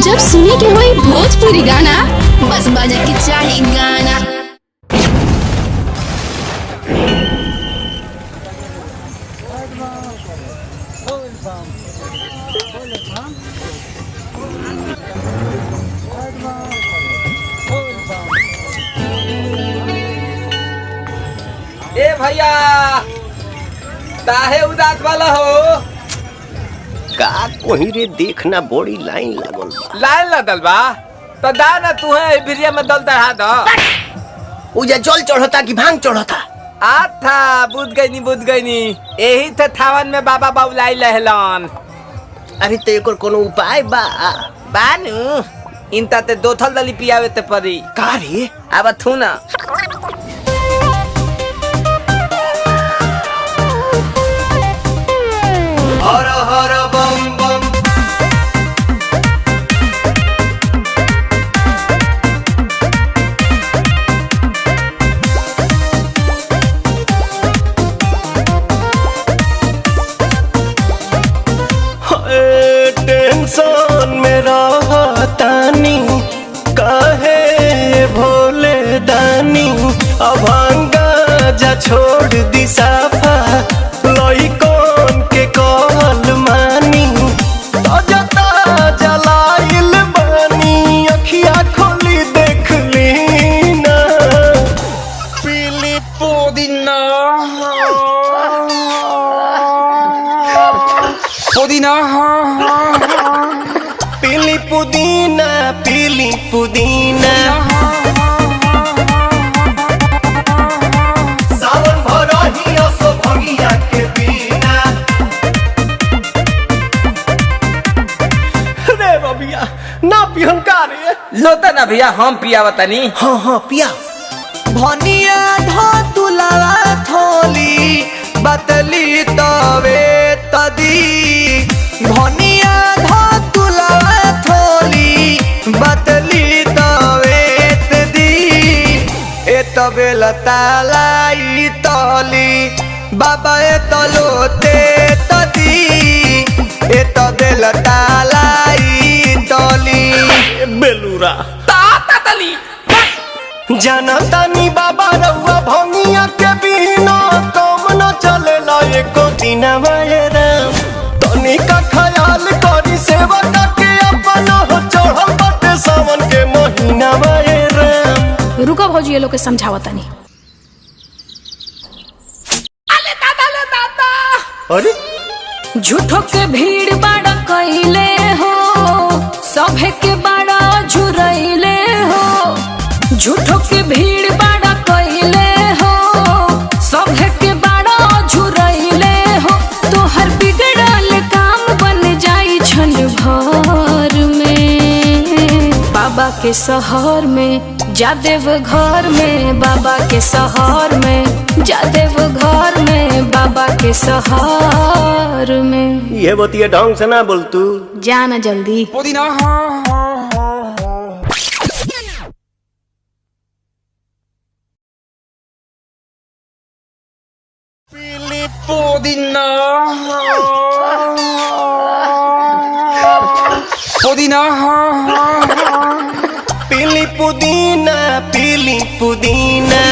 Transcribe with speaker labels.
Speaker 1: जब सुने के होई भोजपुरी गाना, बस बजे के चाही गाना।
Speaker 2: ए भैया, काहे उदास वाला हो?
Speaker 3: का कोही रे, देखना बड़ी लाइन लागल बा।
Speaker 2: लाइन लगल बा तो दा ना, तू है भिरिया में दल चढ़ा दो।
Speaker 3: उजा जल चढ़ता कि भांग चढ़ता?
Speaker 2: था बुझ गई नी यही थे थावन में बाबा बाबुलाई लहलन।
Speaker 3: अरे तो एकर कोनो उपाय बा?
Speaker 2: बानू इनता ते दो थल दली पियावे ते परी।
Speaker 3: का रे?
Speaker 2: अब थू ना।
Speaker 3: हर हर बम बम। टेंशन में रहतानी काहे भोले दानी, अभांगा जा छोड़ दी साफा, लइकन के कहल मानी, ताजा ताजा लाइल बानी, अखिया खोली देख ली ना, पीली पुदीना
Speaker 2: पुदीना
Speaker 3: पीली पुदीना पीली पुदीना, सावन भरही असो भंगिया के बिना। रे बबिया ना पिहन का रे?
Speaker 2: लोता ना भैया, हम पियावा तनी।
Speaker 3: हाँ हाँ पिया।
Speaker 4: भनिया धो तुलावा थोली बतली तवे तदी, भनिया धो तुलावा थोली बतली तवे तदी, ए तबे लतालाई तली बाबा ए तलोते तदी, ए तबे लतालाई तली
Speaker 3: बेलूरा
Speaker 2: ताता तली
Speaker 3: जानतानी बाबा रउआ भंगिया के बिना काम न चलेला एको दिन राम, तनी का ख्याल करी सेवा के अपना हो, चढ़ल बाटे सावन के महीना राम।
Speaker 1: रुको भौजी, ये लोग के समझावतनी।
Speaker 2: ले दादा।
Speaker 3: अरे
Speaker 1: झूठो के भीड़ बाड़ा कइले हो, सभे के बाड़ा झुरइले हो, झूठो के भीड़ बाड़ा कइले हो, सभे के बाड़ा झुरइले हो, तोहर बिगड़ल काम बन जाई छन भर में, बाबा के शहर में जादेव घर में, बाबा के शहर में जादेव घर में, बाबा के शहर में।
Speaker 3: ये बतिया ढंग से ना बोल तू,
Speaker 1: जाना जल्दी।
Speaker 2: पुदीना
Speaker 3: पीली
Speaker 2: पुदीना पुदीना
Speaker 3: पीली पुदीना पीली पुदीना।